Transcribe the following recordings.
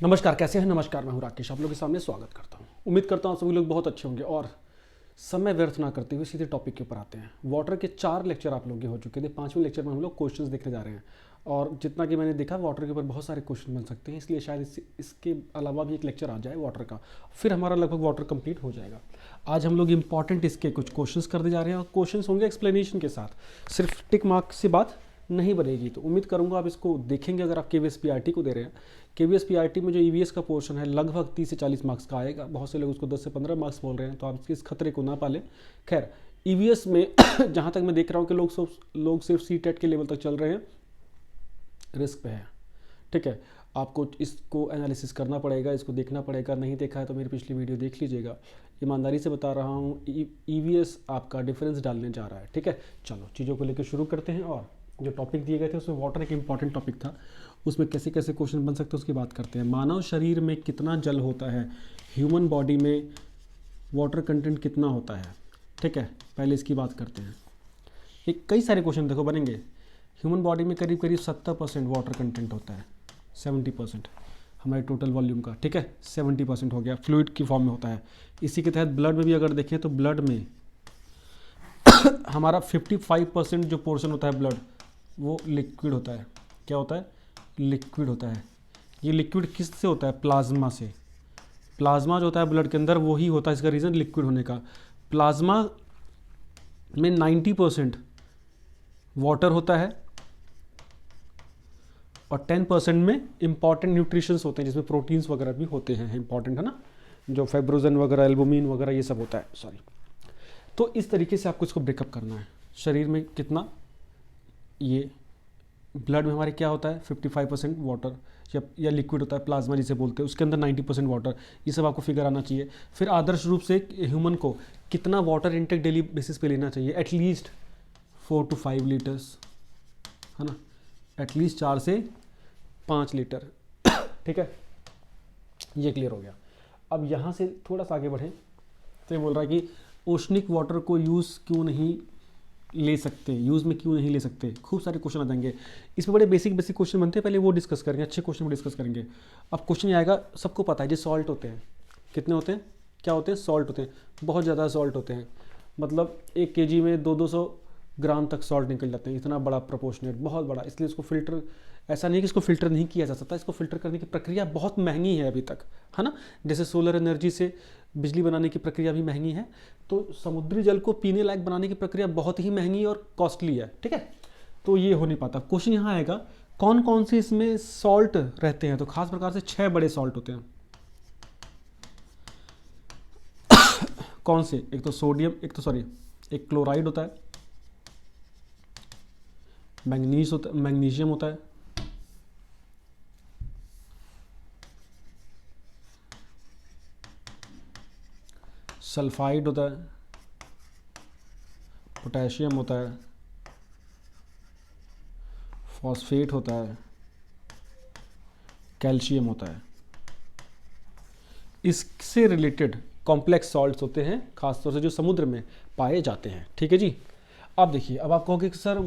नमस्कार, कैसे हैं? नमस्कार, मैं हूं राकेश, आप लोगों के सामने स्वागत करता हूं। उम्मीद करता हूं सभी लोग बहुत अच्छे होंगे और समय व्यर्थ ना करते हुए सीधे टॉपिक के ऊपर आते हैं। वाटर के 4 लेक्चर आप लोग के हो चुके थे। 5वें लेक्चर में हम लोग क्वेश्चंस देखने जा रहे हैं और जितना कि मैंने देखा वाटर के ऊपर बहुत सारे क्वेश्चन बन सकते हैं, इसलिए शायद इसके अलावा भी एक लेक्चर आ जाए वाटर का, फिर हमारा लगभग वाटर कंप्लीट हो जाएगा। आज हम लोग इंपॉर्टेंट इसके कुछ क्वेश्चंस करने जा रहे हैं और क्वेश्चंस होंगे एक्सप्लेनेशन के साथ, सिर्फ टिक मार्क से बात नहीं बनेगी। तो उम्मीद करूंगा आप इसको देखेंगे। अगर आप केवीएस पीआरटी को दे रहे हैं, केवीएस पीआरटी में जो ईवीएस का पोर्शन है लगभग 30 से 40 मार्क्स का आएगा। बहुत से लोग उसको 10 से 15 मार्क्स बोल रहे हैं, तो आप इस खतरे को ना पालें। खैर, ईवीएस में जहाँ तक मैं देख रहा हूँ कि लोग सिर्फ सीटेट के लेवल तक चल रहे हैं, रिस्क पे है। ठीक है, आपको इसको एनालिसिस करना पड़ेगा, इसको देखना पड़ेगा। नहीं देखा है तो मेरी पिछली वीडियो देख लीजिएगा। ईमानदारी से बता रहा हूँ, ईवीएस आपका डिफरेंस डालने जा रहा है। ठीक है, चलो चीज़ों को लेकर शुरू करते हैं। और जो टॉपिक दिए गए थे उसमें वाटर एक इंपॉर्टेंट टॉपिक था, उसमें कैसे कैसे क्वेश्चन बन सकते हैं उसकी बात करते हैं। मानव शरीर में कितना जल होता है? ह्यूमन बॉडी में वाटर कंटेंट कितना होता है? ठीक है, पहले इसकी बात करते हैं। एक कई सारे क्वेश्चन देखो बनेंगे। ह्यूमन बॉडी में करीब करीब 70% वाटर कंटेंट होता है, 70% हमारे टोटल वॉल्यूम का। ठीक है, 70% हो गया, फ्लूइड की फॉर्म में होता है। इसी के तहत ब्लड में भी अगर देखें तो ब्लड में हमारा 55% जो पोर्शन होता है ब्लड, वो लिक्विड होता है। क्या होता है? लिक्विड होता है। ये लिक्विड किस से होता है? प्लाज्मा से। प्लाज्मा जो होता है ब्लड के अंदर वही होता है, इसका रीज़न लिक्विड होने का। प्लाज्मा में 90% वाटर होता है और 10% में इंपॉर्टेंट न्यूट्रिशंस होते हैं, जिसमें प्रोटीन्स वगैरह भी होते हैं, इंपॉर्टेंट है ना, जो फाइब्रोजन वगैरह, एल्बुमिन वगैरह ये सब होता है। सॉरी, तो इस तरीके से आपको इसको ब्रेकअप करना है। शरीर में कितना, ये ब्लड में हमारे क्या होता है? 55% वाटर या लिक्विड होता है, प्लाज्मा जिसे बोलते हैं, उसके अंदर 90% वाटर। ये सब आपको फिगर आना चाहिए। फिर आदर्श रूप से ह्यूमन को कितना वाटर इंटेक डेली बेसिस पे लेना चाहिए? एटलीस्ट 4 to 5 लीटर्स, है ना, एटलीस्ट 4 से 5 लीटर। ठीक है, ये क्लियर हो गया। अब यहाँ से थोड़ा सा आगे बढ़ें तो ये बोल रहा है कि ओशनिक वाटर को यूज़ क्यों नहीं ले सकते, यूज़ में क्यों नहीं ले सकते। खूब सारे क्वेश्चन आ जाएंगे इसमें, बड़े बेसिक क्वेश्चन बनते हैं, पहले वो डिस्कस करेंगे, अच्छे क्वेश्चन डिस्कस करेंगे। अब क्वेश्चन ये आएगा, सबको पता है जो सॉल्ट होते हैं, कितने होते हैं? क्या होते हैं? सॉल्ट होते हैं। बहुत ज़्यादा सॉल्ट होते हैं, मतलब 1 kg में 200 ग्राम तक सॉल्ट निकल जाते हैं। इतना बड़ा प्रोपोर्शनेट, बहुत बड़ा। इसलिए इसको फिल्टर, ऐसा नहीं कि इसको फिल्टर नहीं किया जा सकता, इसको फिल्टर करने की प्रक्रिया बहुत महंगी है अभी तक, है ना। जैसे सोलर एनर्जी से बिजली बनाने की प्रक्रिया भी महंगी है, तो समुद्री जल को पीने लायक बनाने की प्रक्रिया बहुत ही महंगी और कॉस्टली है। ठीक है, तो ये हो नहीं पाता। क्वेश्चन यहाँ आएगा, कौन कौन से इसमें सॉल्ट रहते हैं? तो खास प्रकार से 6 बड़े सॉल्ट होते हैं। कौन से? एक तो सोडियम, एक क्लोराइड होता है, मैग्नीशियम होता है, सल्फाइड होता है, पोटेशियम होता है, फॉस्फेट होता है, कैल्शियम होता है। इससे रिलेटेड कॉम्प्लेक्स सॉल्ट्स होते हैं, खासतौर से जो समुद्र में पाए जाते हैं। ठीक है जी। अब देखिए, अब आप कहोगे कि सर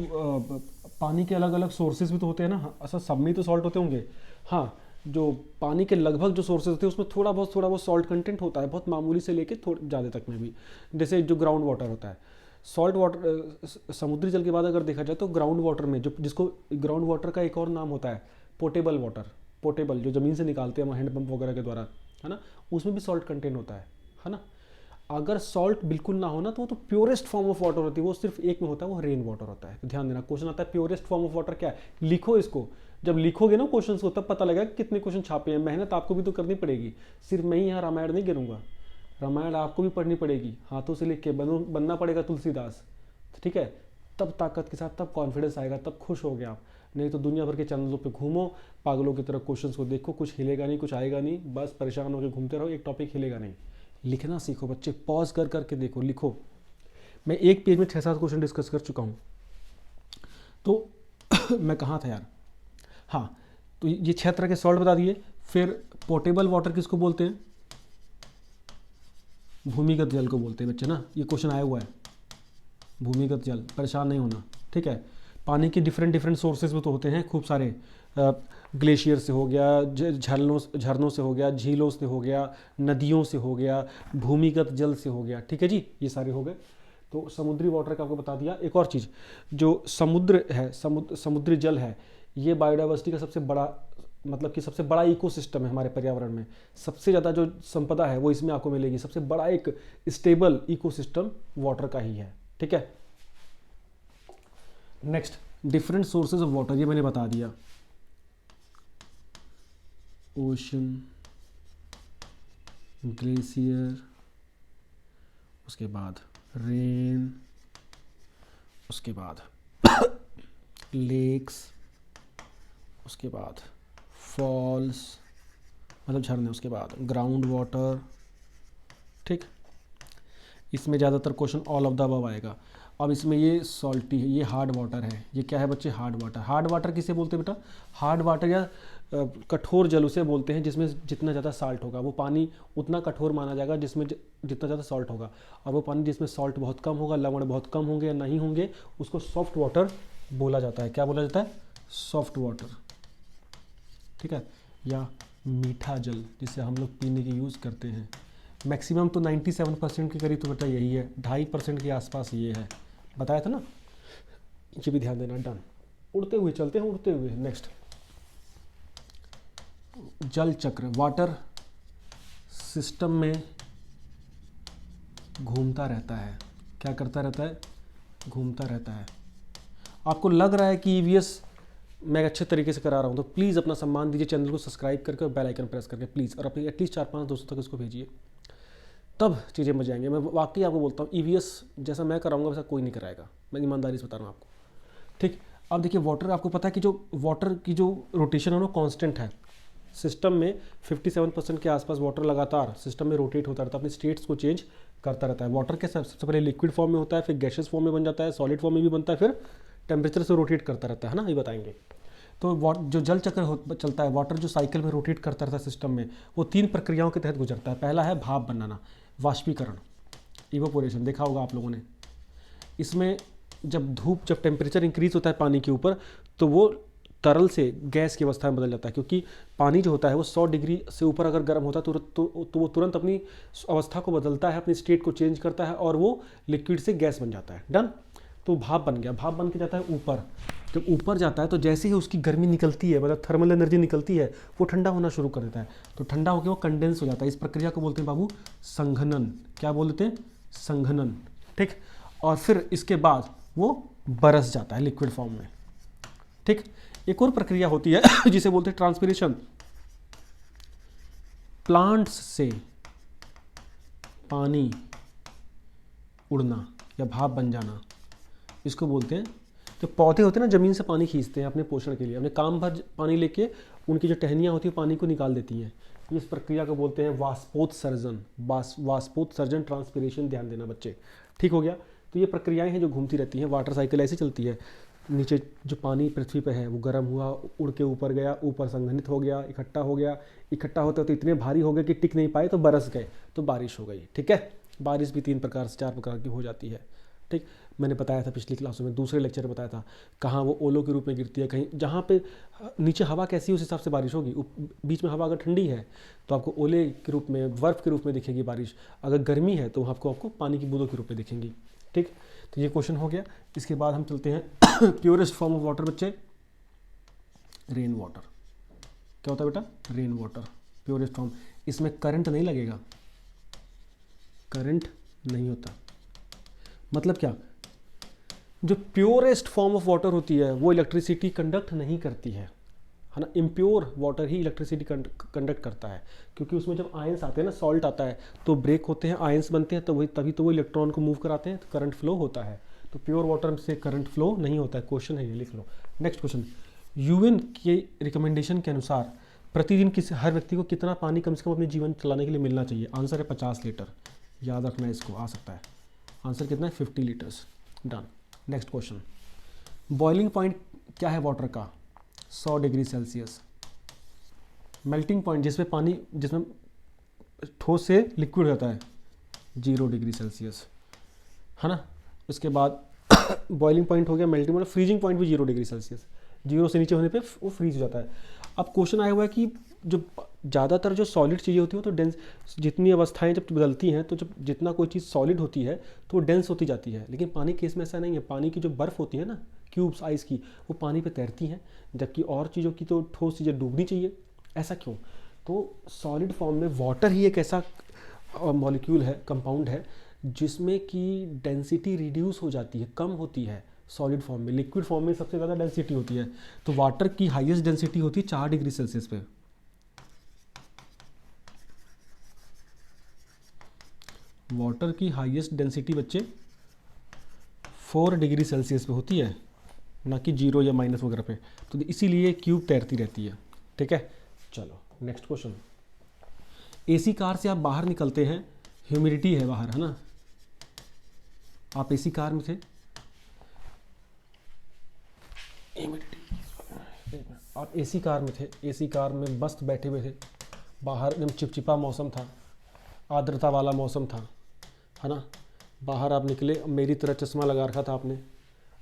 पानी के अलग अलग सोर्सेज भी तो होते हैं ना। अच्छा, सब में तो सॉल्ट होते होंगे। हाँ, जो पानी के लगभग जो सोर्सेज होते हैं उसमें थोड़ा बहुत सॉल्ट कंटेंट होता है, बहुत मामूली से लेके थोड़ा ज़्यादा तक में भी। जैसे जो ग्राउंड वाटर होता है, सॉल्ट वाटर, समुद्री जल के बाद अगर देखा जाए तो ग्राउंड वाटर में जिसको ग्राउंड वाटर का एक और नाम होता है पोर्टेबल वाटर, पोर्टेबल जो ज़मीन से निकालते हैं हैंडपम्प वगैरह के द्वारा, है ना, उसमें भी सॉल्ट कंटेंट होता है ना। अगर सॉल्ट बिल्कुल ना हो ना तो वो तो प्योरेस्ट फॉर्म ऑफ वाटर होती है, वो सिर्फ एक में होता है, वो रेन वाटर होता है। तो ध्यान देना, क्वेश्चन आता है प्योरेस्ट फॉर्म ऑफ वाटर क्या है, लिखो इसको। जब लिखोगे ना क्वेश्चन को, तब पता लगेगा कितने क्वेश्चन छापे हैं। मेहनत आपको भी तो करनी पड़ेगी, सिर्फ मैं ही यहाँ रामायण नहीं गिरूंगा, रामायण आपको भी पढ़नी पड़ेगी, हाथों से लिख के बनना पड़ेगा तुलसीदास। ठीक है, तब ताकत के साथ, तब कॉन्फिडेंस आएगा, तब खुश हो गए आप। नहीं तो दुनिया भर के चैनलों पे घूमो, पागलों की तरह क्वेश्चंस को देखो, कुछ हिलेगा नहीं, कुछ आएगा नहीं, बस परेशान होकर घूमते रहो, एक टॉपिक हिलेगा नहीं। लिखना सीखो बच्चे, पॉज कर करके देखो, लिखो। मैं एक पेज में 6-7 क्वेश्चन डिस्कस कर चुका हूँ। तो मैं कहाँ था यार? हाँ, तो ये 6 तरह के सॉल्ट बता दिए। फिर पोर्टेबल वाटर किसको बोलते हैं? भूमिगत जल को बोलते हैं बच्चे ना, ये क्वेश्चन आया हुआ है। भूमिगत जल, परेशान नहीं होना। ठीक है, पानी के डिफरेंट डिफरेंट सोर्सेज भी तो होते हैं खूब सारे, ग्लेशियर से हो गया, झरनों से हो गया, झीलों से हो गया, नदियों से हो गया, भूमिगत जल से हो गया, ठीक है जी, ये सारे हो गए। तो समुद्री वाटर का आपको बता दिया। एक और चीज़, जो समुद्र है, समुद्री जल है, ये बायोडाइवर्सिटी का सबसे बड़ा, मतलब कि सबसे बड़ा इकोसिस्टम है हमारे पर्यावरण में। सबसे ज़्यादा जो संपदा है वो इसमें आपको मिलेगी। सबसे बड़ा एक स्टेबल इकोसिस्टम वाटर का ही है, ठीक है। Next, different sources of water, ये मैंने बता दिया। ओशन, ग्लेशियर, उसके बाद रेन, उसके बाद लेक्स, उसके बाद फॉल्स मतलब झरने, उसके बाद ग्राउंड वाटर, ठीक। इसमें ज़्यादातर question all of the above आएगा। अब इसमें ये सॉल्टी है, ये हार्ड वाटर है। ये क्या है बच्चे? Hard water. हार्ड वाटर किसे बोलते हैं बेटा? हार्ड वाटर या कठोर जल उसे बोलते हैं जिसमें जितना ज़्यादा साल्ट होगा वो पानी उतना कठोर माना जाएगा जिसमें जितना ज़्यादा सॉल्ट होगा। और वो पानी जिसमें सॉल्ट बहुत कम होगा, लवण बहुत कम होंगे या नहीं होंगे, उसको सॉफ्ट वाटर बोला जाता है। क्या बोला जाता है? सॉफ्ट वाटर, ठीक है। या मीठा जल जिसे हम लोग पीने के यूज़ करते हैं। मैक्सिमम तो 97% के करीब तो बेटा यही है, 2.5% के आसपास ये है, बताया था ना। ये भी ध्यान देना। डन। उड़ते हुए चलते हैं, उड़ते हुए। नेक्स्ट, जल चक्र। वाटर सिस्टम में घूमता रहता है। क्या करता रहता है? घूमता रहता है। आपको लग रहा है कि ईवीएस मैं अच्छे तरीके से करा रहा हूँ तो प्लीज़ अपना सम्मान दीजिए, चैनल को सब्सक्राइब करके और बेल आइकन प्रेस करके प्लीज़, और अपने एटलीस्ट 4-5 दोस्तों तक इसको भेजिए, तब चीज़ें मजा आएंगे। मैं वाकई आपको बोलता हूँ, ईवीएस जैसा मैं कराऊंगा वैसा कोई नहीं कराएगा, मैं ईमानदारी से बता रहा हूँ आपको, ठीक। अब देखिए, वाटर, आपको पता है कि जो वाटर की जो रोटेशन है वो कांस्टेंट है। सिस्टम में 57% के आसपास वाटर लगातार सिस्टम में रोटेट होता रहता है, अपने स्टेट्स को चेंज करता रहता है। वाटर के सबसे पहले लिक्विड फॉर्म में होता है, फिर गैसेस फॉर्म में बन जाता है, सॉलिड फॉर्म में भी बनता है, फिर टेम्परेचर से रोटेट करता रहता है ना, ये बताएंगे। तो जो जल चक्र चलता है, वाटर जो साइकिल में रोटेट करता रहता है सिस्टम में, वो 3 प्रक्रियाओं के तहत गुजरता है। पहला है भाप बनाना, वाष्पीकरण, इवोपोरेशन, देखा होगा आप लोगों ने। इसमें जब टेम्परेचर इंक्रीज होता है पानी के ऊपर, तो वो तरल से गैस की अवस्था में बदल जाता है, क्योंकि पानी जो होता है वो 100 डिग्री से ऊपर अगर गर्म होता है तो वो तुरंत अपनी अवस्था को बदलता है, अपनी स्टेट को चेंज करता है और वो लिक्विड से गैस बन जाता है। डन। तो भाप बन गया। भाप बन के जाता है ऊपर। जब ऊपर जाता है तो जैसे ही उसकी गर्मी निकलती है, मतलब थर्मल एनर्जी निकलती है, वो ठंडा होना शुरू कर देता है। तो ठंडा होकर वो कंडेंस हो जाता है। इस प्रक्रिया को बोलते हैं बाबू संघनन। क्या बोलते हैं? संघनन, ठीक। और फिर इसके बाद वो बरस जाता है लिक्विड फॉर्म में, ठीक। एक और प्रक्रिया होती है जिसे बोलते हैं ट्रांसपिरेशन। प्लांट्स से पानी उड़ना या भाप बन जाना, इसको बोलते हैं। जो पौधे होते हैं ना, जमीन से पानी खींचते हैं अपने पोषण के लिए, अपने काम भर पानी लेके उनकी जो टहनियाँ होती है पानी को निकाल देती हैं। इस प्रक्रिया को बोलते हैं वाष्पोत्सर्जन। वाष्पोत्सर्जन, ट्रांसपिरेशन, ध्यान देना बच्चे, ठीक हो गया। तो ये प्रक्रियाएं हैं जो घूमती रहती हैं। वाटर साइकिल ऐसे चलती है। नीचे जो पानी पृथ्वी पे है वो गर्म हुआ, उड़ के ऊपर गया, ऊपर संघनित हो गया, इकट्ठा हो गया, इकट्ठा होते होते इतने भारी हो गए कि टिक नहीं पाए तो बरस गए, तो बारिश हो गई, ठीक है। बारिश भी 3 प्रकार से 4 प्रकार की हो जाती है, ठीक। मैंने बताया था पिछली क्लासों में, दूसरे लेक्चर में बताया था, कहाँ वो ओलों के रूप में गिरती है, कहीं जहाँ पे नीचे हवा कैसी है उस हिसाब से बारिश होगी। बीच में हवा अगर ठंडी है तो आपको ओले के रूप में, बर्फ़ के रूप में दिखेगी बारिश। अगर गर्मी है तो आपको पानी की बूंदों के रूप में दिखेंगी, ठीक। तो ये क्वेश्चन हो गया। इसके बाद हम चलते हैं प्योरेस्ट फॉर्म ऑफ वाटर बच्चे, रेन वाटर। क्या होता है बेटा? Rain water, purest form. इसमें करंट नहीं लगेगा, करंट नहीं होता। मतलब क्या? जो प्योरेस्ट फॉर्म ऑफ वाटर होती है वो इलेक्ट्रिसिटी कंडक्ट नहीं करती है ना। इम्प्योर वाटर ही इलेक्ट्रिसिटी कंडक्ट करता है, क्योंकि उसमें जब आयंस आते हैं ना, सॉल्ट आता है तो ब्रेक होते हैं, आयंस बनते हैं, तो वही तभी तो वो इलेक्ट्रॉन को मूव कराते हैं, तो करंट फ्लो होता है। तो प्योर वाटर से करंट फ्लो नहीं होता है। क्वेश्चन है ये, लिख लो। नेक्स्ट क्वेश्चन, यूएन के रिकमेंडेशन के अनुसार प्रतिदिन हर व्यक्ति को कितना पानी कम से कम अपने जीवन चलाने के लिए मिलना चाहिए? आंसर है 50 लीटर। याद रखना है, इसको आ सकता है। आंसर कितना है? 50 litres. Done. Next question, boiling point क्या है वाटर का? 100 डिग्री सेल्सियस। मेल्टिंग पॉइंट जिसमें ठोस से लिक्विड होता है, 0 डिग्री सेल्सियस, है ना। उसके बाद बॉइलिंग पॉइंट हो गया, मेल्टिंग पॉइंट, फ्रीजिंग पॉइंट भी 0 डिग्री सेल्सियस, 0 से नीचे होने पे वो फ्रीज हो जाता है। अब क्वेश्चन आया हुआ है कि जो ज़्यादातर जो सॉलिड चीज़ें होती हैं तो डेंस, जितनी अवस्थाएं जब बदलती हैं तो जब जितना कोई चीज़ सॉलिड होती है तो वो डेंस होती जाती है, लेकिन पानी के केस में ऐसा नहीं है। पानी की जो बर्फ़ होती है ना, क्यूब्स आइस की, वो पानी पे तैरती हैं, जबकि और चीज़ों की तो ठोस चीज़ें डूबनी चाहिए। ऐसा क्यों? तो सॉलिड फॉर्म में वाटर ही एक ऐसा मॉलिक्यूल है, कंपाउंड है, जिसमें कि डेंसिटी रिड्यूस हो जाती है, कम होती है सॉलिड फॉर्म में। लिक्विड फॉर्म में सबसे ज़्यादा डेंसिटी होती है, तो वाटर की हाईएस्ट डेंसिटी होती है 4 डिग्री सेल्सियस पे। वाटर की हाईएस्ट डेंसिटी बच्चे 4 डिग्री सेल्सियस पे होती है, ना कि 0 या माइनस वगैरह पे। तो इसीलिए क्यूब तैरती रहती है। ठीक है, चलो नेक्स्ट क्वेश्चन। एसी कार से आप बाहर निकलते हैं, ह्यूमिडिटी है बाहर, है ना, आप एसी कार में थे, आप एसी कार में थे, एसी कार में मस्त बैठे हुए थे, बाहर एकदम चिपचिपा मौसम था, आर्द्रता वाला मौसम था, है ना। बाहर आप निकले, मेरी तरह चश्मा लगा रखा था आपने,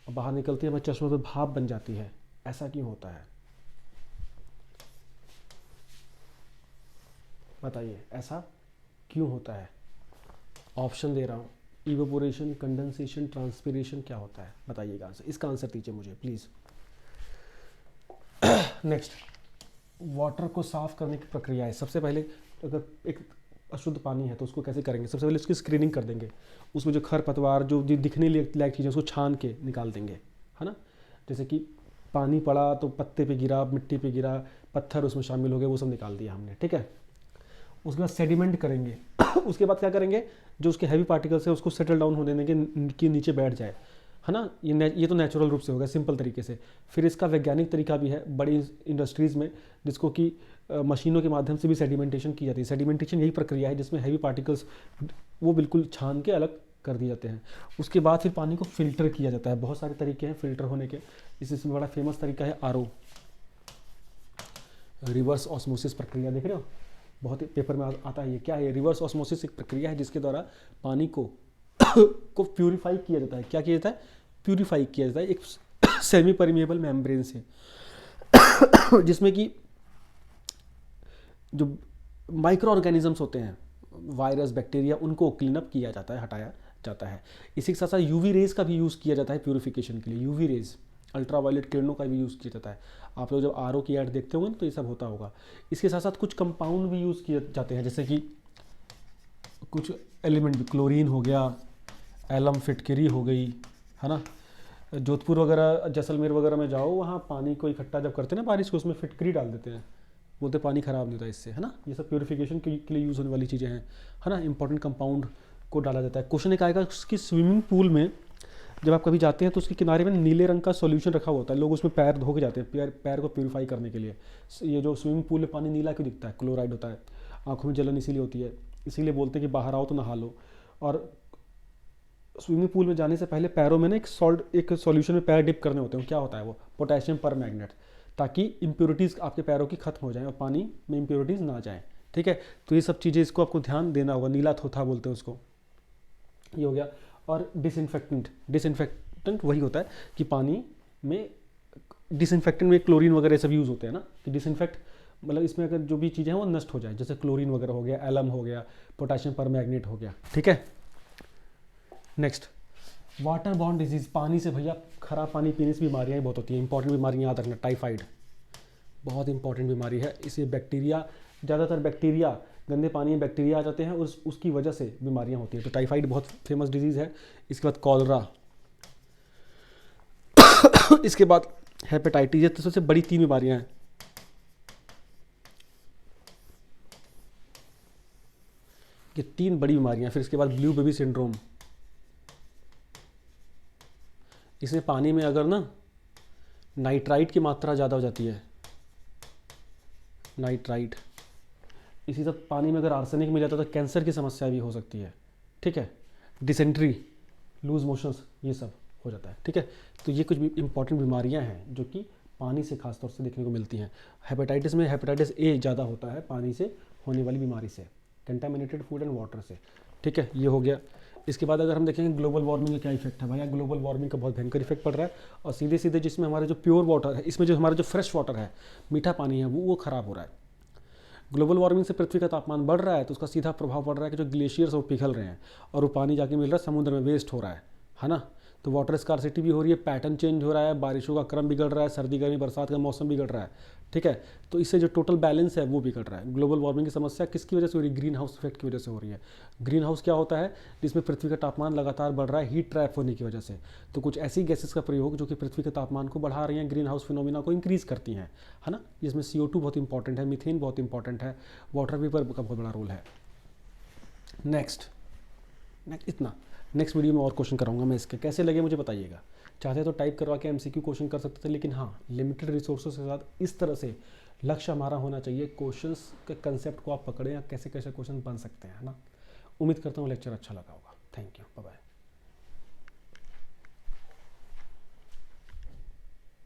अब बाहर निकलते हैं चश्मे पे भाप बन जाती है। ऐसा क्यों होता है बताइए, ऐसा क्यों होता है? ऑप्शन दे रहा हूँ, इवेपोरेशन, कंडेंसेशन, ट्रांसपिरेशन, क्या होता है बताइएगा आंसर। इसका आंसर दीजिए मुझे प्लीज़। नेक्स्ट, वाटर को साफ़ करने की प्रक्रिया है। सबसे पहले अगर एक अशुद्ध पानी है तो उसको कैसे करेंगे? सबसे पहले उसकी स्क्रीनिंग कर देंगे, उसमें जो खरपतवार, जो दिखने लायक चीज़ें, उसको छान के निकाल देंगे, है ना। जैसे कि पानी पड़ा तो पत्ते पे गिरा, मिट्टी पे गिरा, पत्थर उसमें शामिल हो गए, वो सब निकाल दिया हमने। ठीक है, उसके बाद सेडिमेंट करेंगे उसके बाद क्या करेंगे, जो उसके हैवी पार्टिकल्स है उसको सेटल डाउन होने देंगे कि नीचे बैठ जाए, है ना। ये तो नेचुरल रूप से होगा, सिंपल तरीके से। फिर इसका वैज्ञानिक तरीका भी है बड़ी इंडस्ट्रीज़ में, जिसको कि मशीनों के माध्यम से भी सेडिमेंटेशन की जाती है। सेडिमेंटेशन यही प्रक्रिया है जिसमें हैवी पार्टिकल्स वो बिल्कुल छान के अलग कर दिए जाते हैं। उसके बाद फिर पानी को फ़िल्टर किया जाता है। बहुत सारे तरीके हैं फ़िल्टर होने के, इसमें बड़ा फेमस तरीका है आरओ, रिवर्स ऑस्मोसिस प्रक्रिया। देख रहे हो, बहुत ही पेपर में आता है। ये क्या है? रिवर्स ऑस्मोसिस एक प्रक्रिया है जिसके द्वारा पानी को प्यूरिफाई किया जाता है। क्या किया जाता है? प्यूरिफाई किया जाता है एक सेमी परमिएबल मेम्ब्रेन से जिसमें कि जो माइक्रो ऑर्गेनिजम्स होते हैं, वायरस, बैक्टीरिया, उनको क्लीन अप किया जाता है, हटाया जाता है। इसी के साथ साथ यूवी रेज का भी यूज़ किया जाता है प्यूरिफिकेशन के लिए। यूवी रेज, अल्ट्रावायलेट किरणों का भी यूज़ किया जाता है। आप लोग जब आरओ की ऐड देखते होंगे तो ये सब होता होगा। इसके साथ साथ कुछ कंपाउंड भी यूज़ किए जाते हैं, जैसे कि कुछ एलिमेंट भी, क्लोरीन हो गया, एलम फिटकरी हो गई, है ना। जोधपुर वगैरह, जैसलमेर वगैरह में जाओ, वहाँ पानी को इकट्ठा जब करते हैं ना बारिश को, उसमें फिटकरी डाल देते हैं, बोलते पानी ख़राब नहीं होता इससे, है ना। ये सब प्योरीफिकेशन के लिए यूज़ होने वाली चीज़ें हैं, है ना। इंपॉर्टेंट कंपाउंड को डाला जाता है। क्वेश्चन एक आएगा उसकी स्विमिंग पूल में जब आप कभी जाते हैं तो उसके किनारे में नीले रंग का सॉल्यूशन रखा होता है, लोग उसमें पैर धो के जाते हैं पैर को प्यूरीफाई करने के लिए। ये जो स्विमिंग पूल में पानी नीला क्यों दिखता है? क्लोराइड होता है, आँखों में जलन इसीलिए होती है, इसीलिए बोलते हैं कि बाहर आओ तो नहा लो। और स्विमिंग पूल में जाने से पहले पैरों में ना एक सॉल्यूशन में पैर डिप करने होते हैं। क्या होता है वो? पोटेशियम परमैंगनेट, ताकि इम्प्योरिटीज़ आपके पैरों की खत्म हो जाए और पानी में इम्प्योरिटीज़ ना जाए। ठीक है, तो ये सब चीज़ें, इसको आपको ध्यान देना होगा। नीला थोथा बोलते हैं उसको, ये हो गया। और डिसइंफेक्टेंट वही होता है कि पानी में, डिसइंफेक्टेंट में क्लोरीन वगैरह सब यूज़ होते हैं ना, कि डिसइंफेक्ट मतलब इसमें अगर जो भी चीज़ें हैं वो नष्ट हो जाए, जैसे क्लोरीन वगैरह हो गया, एलम हो गया, पोटेशियम परमैंगनेट हो गया। ठीक है, नेक्स्ट, वाटर बॉर्न डिजीज़। पानी से भैया, खराब पानी पीने से बीमारियाँ बहुत होती हैं। इंपॉर्टेंट बीमारियाँ याद रखना, टाइफाइड बहुत इंपॉर्टेंट बीमारी है। इसे बैक्टीरिया, ज़्यादातर बैक्टीरिया, गंदे पानी में बैक्टीरिया आ जाते हैं और उसकी वजह से बीमारियाँ होती हैं। तो टाइफाइड बहुत फेमस डिजीज़ है। इसके बाद कॉलरा इसके बाद हेपेटाइटिस। ये तो सबसे बड़ी 3 बीमारियाँ हैं। ये 3 बड़ी बीमारियाँ। फिर इसके बाद ब्लू बेबी सिंड्रोम। इसमें पानी में अगर ना नाइट्राइट की मात्रा ज़्यादा हो जाती है, नाइट्राइट, इसी सब पानी में अगर आर्सेनिक मिल जाता है तो कैंसर की समस्या भी हो सकती है। ठीक है, डिसेंट्री, लूज मोशंस, ये सब हो जाता है। ठीक है, तो ये कुछ भी इंपॉर्टेंट बीमारियां हैं जो कि पानी से खासतौर से देखने को मिलती हैं। हेपेटाइटिस में हेपेटाइटिस ए ज़्यादा होता है पानी से होने वाली बीमारी से, कंटामिनेटेड फूड एंड वाटर से। ठीक है, ये हो गया। इसके बाद अगर हम देखेंगे ग्लोबल वार्मिंग का क्या इफेक्ट है, भाई ग्लोबल वार्मिंग का बहुत भयंकर इफेक्ट पड़ रहा है और सीधे सीधे जिसमें हमारे जो प्योर वाटर है, इसमें जो हमारा जो फ्रेश वाटर है, मीठा पानी है, वो ख़राब हो रहा है। ग्लोबल वार्मिंग से पृथ्वी का तापमान बढ़ रहा है तो उसका सीधा प्रभाव पड़ रहा है कि जो ग्लेशियर्स वो पिघल रहे हैं और वो पानी जाके मिल रहा है समुद्र में, वेस्ट हो रहा है ना। तो वाटर स्कार्सिटी भी हो रही है, पैटर्न चेंज हो रहा है, बारिशों का क्रम बिगड़ रहा है, सर्दी गर्मी बरसात का मौसम बिगड़ रहा है, ठीक है। तो इससे जो टोटल बैलेंस है वो बिगड़ रहा है। ग्लोबल वार्मिंग की समस्या किसकी वजह से हो रही है? ग्रीन हाउस इफेक्ट की वजह से हो रही है। ग्रीन हाउस क्या होता है? जिसमें पृथ्वी का तापमान लगातार बढ़ रहा है हीट ट्रैप होने की वजह से। तो कुछ ऐसी गैसेस का प्रयोग जो कि पृथ्वी के तापमान को बढ़ा रही हैं, ग्रीन हाउस फिनोमिना को इंक्रीज करती हैं, है ना। इसमें CO2 बहुत इंपॉर्टेंट है, मीथेन बहुत इंपॉर्टेंट है, वाटर वेपर का बहुत बड़ा रोल है। नेक्स्ट इतना नेक्स्ट वीडियो में और क्वेश्चन कराऊंगा मैं इसके, कैसे लगे मुझे बताइएगा। चाहते तो टाइप करवा के MCQ क्वेश्चन कर सकते थे, लेकिन हाँ लिमिटेड रिसोर्सेज के साथ इस तरह से लक्ष्य हमारा होना चाहिए, क्वेश्चंस के कंसेप्ट को आप पकड़ें या कैसे कैसे क्वेश्चन बन सकते हैं, है ना। उम्मीद करता हूँ लेक्चर अच्छा लगा होगा। Thank you, bye bye.